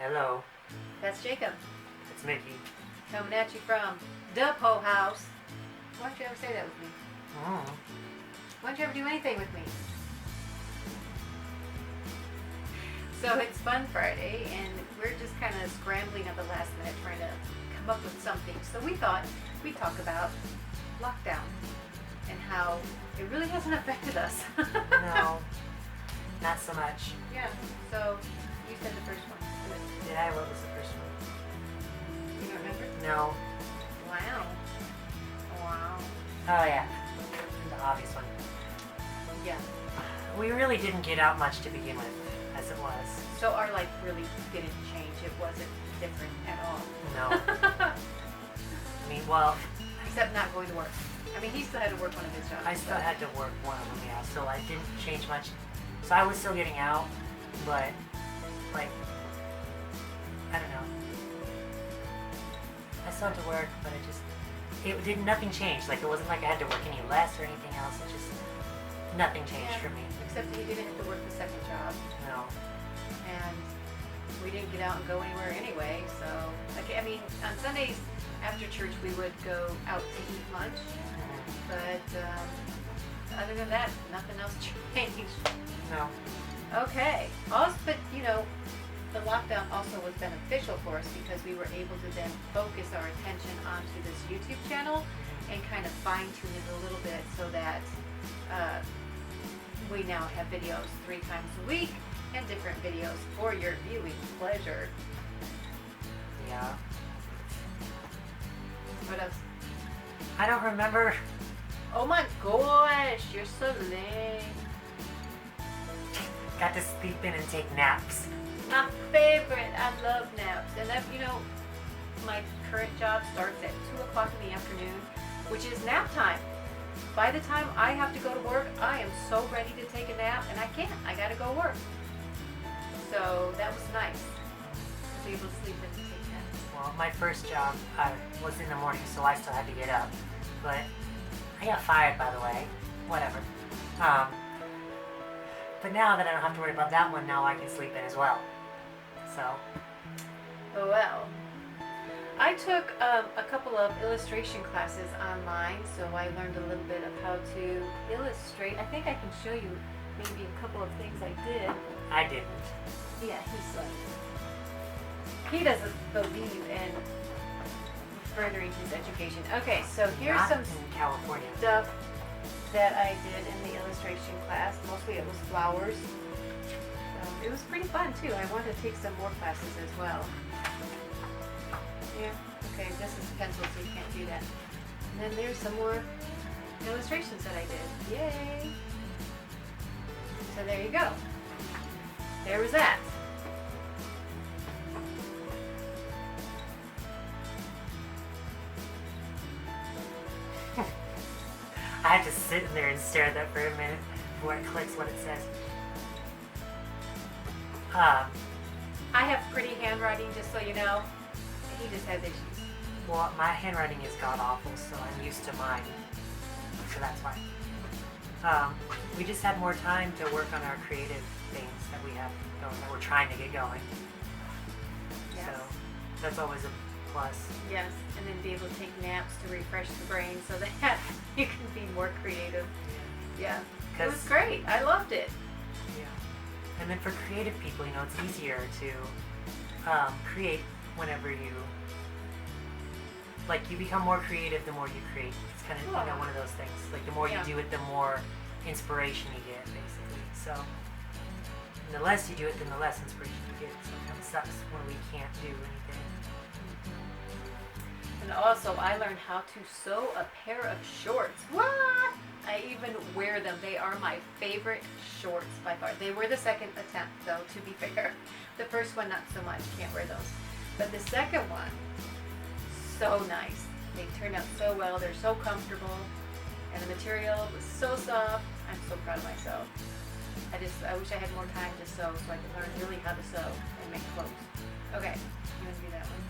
Hello, That's Jacob, it's Mickey. coming at you from the Po House. Why don't you ever say that with me? Mm. Why don't you ever do anything with me? So it's Fun Friday, and we're just kind of scrambling at the last minute trying to come up with something. So we thought we'd talk about lockdown and how it really hasn't affected us. No, not so much. Yeah, so you said the first one. Did I? What was the first one? You don't remember? No. Wow. Wow. Oh yeah, the obvious one. Yeah. We really didn't get out much to begin with, as it was. So our life really didn't change. It wasn't different at all. No. I mean, well, Except not going to work. I mean, he still had to work one of his jobs. I still had to work one of them, yeah, so I didn't change much. So I was still getting out, but, like, I don't know. I still had to work, but nothing changed. Like, it wasn't like I had to work any less or anything else. It just, nothing changed for me. Except that he didn't have to work the second job. No. And we didn't get out and go anywhere anyway. So, like, I mean, on Sundays after church, we would go out to eat lunch. But other than that, nothing else changed. No. Okay. Also, but, you know, the lockdown also was beneficial for us because we were able to then focus our attention onto this YouTube channel and kind of fine tune it a little bit so that we now have videos 3 times a week and different videos for your viewing pleasure. Yeah. What else? I don't remember. Oh my gosh, you're so lame. Got to sleep in and take naps. My favorite. I love naps. And that, you know, my current job starts at 2 o'clock in the afternoon, which is nap time. By the time I have to go to work, I am so ready to take a nap, and I can't. I gotta go work. So that was nice to be able to sleep in and take naps. Well, my first job was in the morning, so I still had to get up. But I got fired, by the way. Whatever. But now that I don't have to worry about that one, now I can sleep in as well. So, Oh well. I took a couple of illustration classes online, so I learned a little bit of how to illustrate. I think I can show you maybe a couple of things I did. I didn't. Yeah, he's like, he doesn't believe in furthering his education. Okay, so here's Not some in California. stuff that I did in the illustration class. Mostly it was flowers. It was pretty fun too. I want to take some more classes as well. Yeah, okay, this is pencil, so you can't do that. And then there's some more illustrations that I did. Yay! So there you go. There was that. I had to sit in there and stare at that for a minute before it clicks what it says. I have pretty handwriting, just so you know. He just has issues. Well, my handwriting is god-awful, so I'm used to mine. So that's why. We just had more time to work on our creative things that we have going, that we're trying to get going. Yes. So that's always a plus. Yes, and then be able to take naps to refresh the brain so that you can be more creative. Yeah, it was great. I loved it. Yeah. And then for creative people, you know, it's easier to create whenever you, like, you become more creative the more you create. It's kind of, you know, one of those things. Like, the more you do it, the more inspiration you get, basically. So, and the less you do it, then the less inspiration you get. So it kind of sucks when we can't do anything. And also, I learned how to sew a pair of shorts. What? I even wear them. They are my favorite shorts by far. They were the second attempt, though, to be fair. The first one, not so much. Can't wear those. But the second one, so nice. They turned out so well. They're so comfortable. And the material was so soft. I'm so proud of myself. I wish I had more time to sew so I could learn really how to sew and make clothes. Okay, you want to do that one?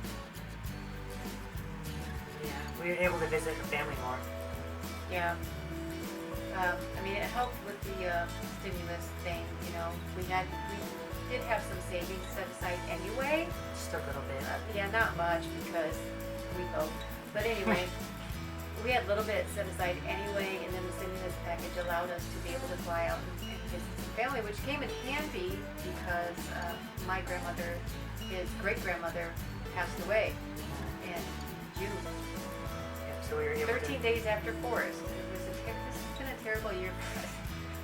Yeah, we were able to visit the family more. Yeah. I mean, it helped with the stimulus thing, you know. We did have some savings set aside anyway. Just a little bit. Yeah, not much because we both. But anyway, we had a little bit set aside anyway, and then the stimulus package allowed us to be able to fly out and visit some family, which came in handy because my grandmother, his great-grandmother, passed away in June. Yep, so we were able 13 days after Forrest. This has been a terrible year for us.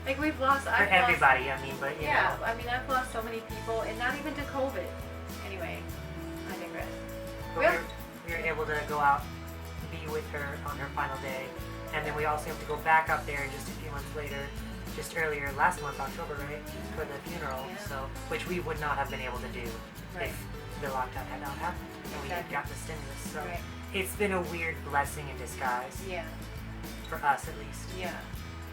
Like we've lost. for everybody, I mean, but you Yeah, know. I mean I've lost so many people, and not even to COVID. Anyway, I digress. But Well- we were able to go out, be with her on her final day, and then we also have to go back up there just a few months later, just earlier last month, October, right, for the funeral. Yeah. So, which we would not have been able to do Right. if the lockdown had not happened, and we had Exactly. got the stimulus. So Right. it's been a weird blessing in disguise Yeah. for us, at least. Yeah.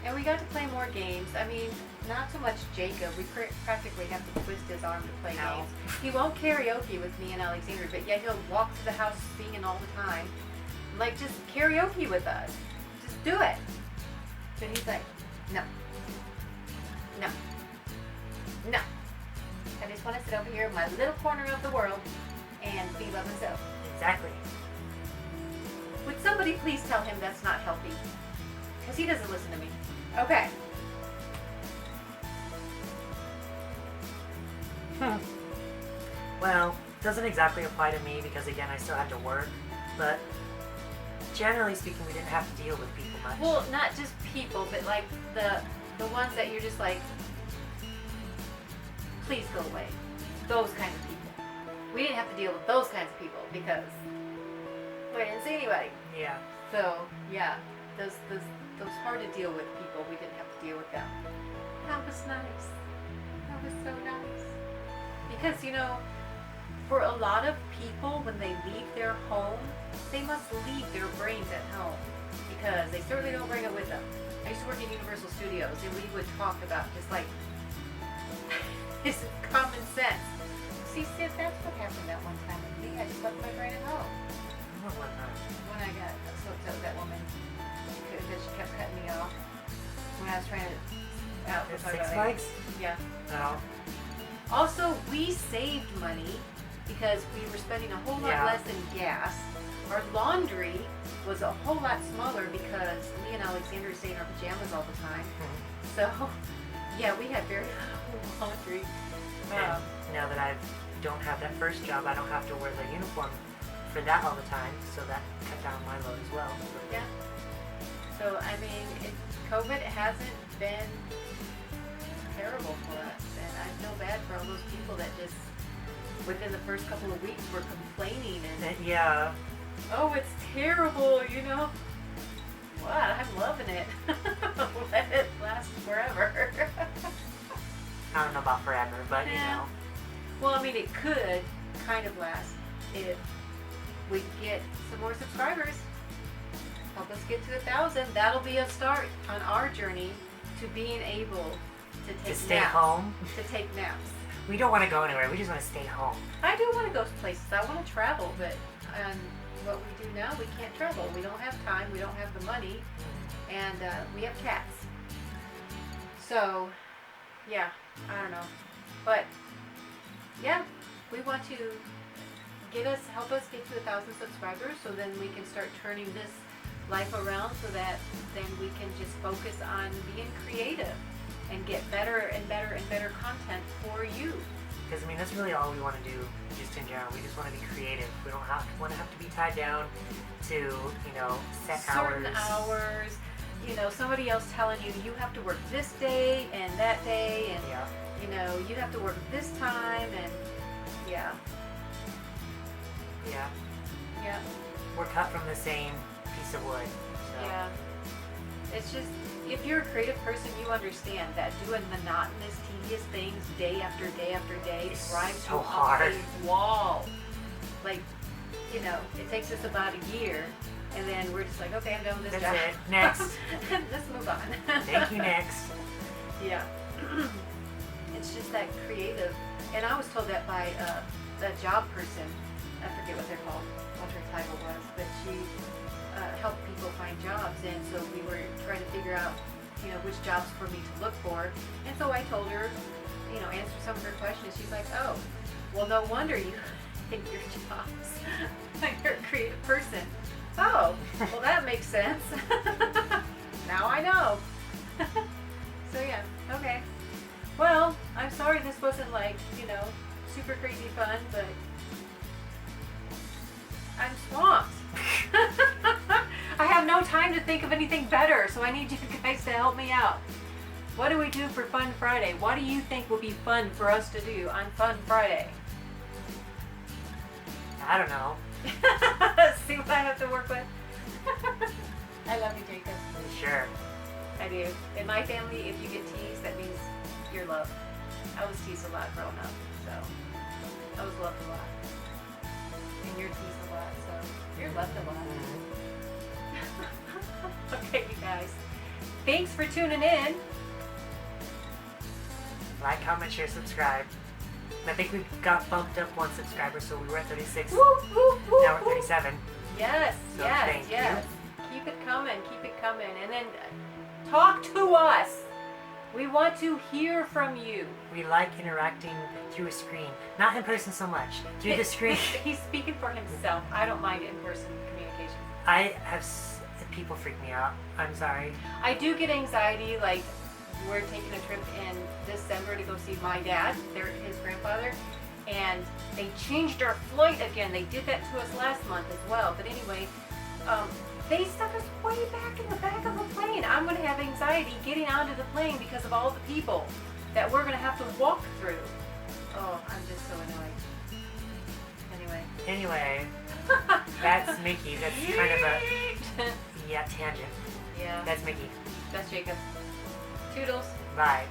And we got to play more games. I mean, not so much Jacob. We practically have to twist his arm to play Ow. games. He won't karaoke with me and Alexander, but yet he'll walk to the house singing all the time. Like, just karaoke with us. Just do it. But he's like, no. No. No. I just want to sit over here in my little corner of the world and be by myself. Exactly. Would somebody please tell him that's not healthy? Because he doesn't listen to me. Okay. Well, doesn't exactly apply to me because again, I still had to work, but generally speaking, we didn't have to deal with people much. Well, not just people, but like the ones that you're just like, please go away. Those kinds of people. We didn't have to deal with those kinds of people because we didn't see anybody. Yeah. So yeah, those hard to deal with people, we didn't have to deal with them. That was nice. That was so nice. Because you know, for a lot of people, when they leave their home, they must leave their brains at home because they certainly don't bring it with them. I used to work at Universal Studios, and we would talk about just like this is common sense. See, Sid, that's what happened that one time with me. I just left my brain at home What was that? when I got so upset with that woman because she kept cutting me off when I was trying to out. It's talk Six about it. Flags? Yeah. No. Also, we saved money because we were spending a whole lot Yeah. less in gas. Our laundry was a whole lot smaller because me and Alexander stayed in our pajamas all the time. So, yeah, we had very little laundry. And now that I don't have that first job, I don't have to wear the uniform for that all the time, so that cut down my load as well. Yeah. So, I mean, COVID hasn't been terrible for us. And I feel bad for all those people that just, within the first couple of weeks, were complaining and, Yeah. oh, it's terrible, you know? What? I'm loving it. Let it last forever. I don't know about forever, but you Yeah. know. Well, I mean, it could kind of last if we get some more subscribers. Help us get to 1,000. That'll be a start on our journey to being able to take To stay naps. home. To take naps. We don't want to go anywhere. We just want to stay home. I do want to go places. I want to travel, but what we do now, we can't travel. We don't have time. We don't have the money, and we have cats. So, yeah, I don't know, but yeah, we want to help us get to 1,000 subscribers, so then we can start turning this life around, so that then we can just focus on being creative and get better and better and better content for you. Because I mean, that's really all we want to do, just in general. We just want to be creative. We don't want to have to be tied down to, you know, set Certain hours. you know, somebody else telling you you have to work this day and that day, and Yeah. you know, you have to work this time, and yeah, Yeah. yeah, We're cut from the same piece of wood. So. yeah. It's just, if you're a creative person, you understand that doing monotonous, tedious things day after day after day It's drives so you up hard. a wall. Like, you know, it takes us about a year, and then we're just like, okay, I'm done with this That's job. it. Next. Let's move on. Thank you, next. Yeah. It's just that creative. And I was told that by a job person. I forget what they're called, what her title was, but she helped people find jobs. And so we were trying to figure out, you know, which jobs for me to look for. And so I told her answer some of her questions. She's like, oh, well, no wonder you in your jobs. You're a creative person. Oh, well, that makes sense. Now I know. So yeah, okay. Well, I'm sorry this wasn't like, super crazy fun, but I'm swamped. I have no time to think of anything better, so I need you guys to help me out. What do we do for Fun Friday? What do you think will be fun for us to do on Fun Friday? I don't know. See what I have to work with? I love you, Jacob. Sure. I do. In my family, if you get teased, that means you're loved. I was teased a lot growing up, so I was loved a lot. And you're teased a lot, so you're loved a lot. Okay, you guys. Thanks for tuning in. Like, comment, share, subscribe. I think we got bumped up 1 subscriber, so we were at 36. Woo, woo, woo, Now we're woo. 37. Yes, So yes, thank yes. Keep it coming, keep it coming. And then talk to us. We want to hear from you. We like interacting through a screen. Not in person so much. Through the screen. He's speaking for himself. I don't mind in-person communication. I have... people freak me out. I'm sorry. I do get anxiety, like we're taking a trip in December to go see my dad, his grandfather, and they changed our flight again. They did that to us last month as well. But anyway, they stuck us way back in the back of the plane. I'm going to have anxiety getting onto the plane because of all the people that we're going to have to walk through. Oh, I'm just so annoyed. Anyway, that's Mickey. That's kind of a... Yeah, tangent. Yeah. That's Mickey. That's Jacob. Toodles. Bye.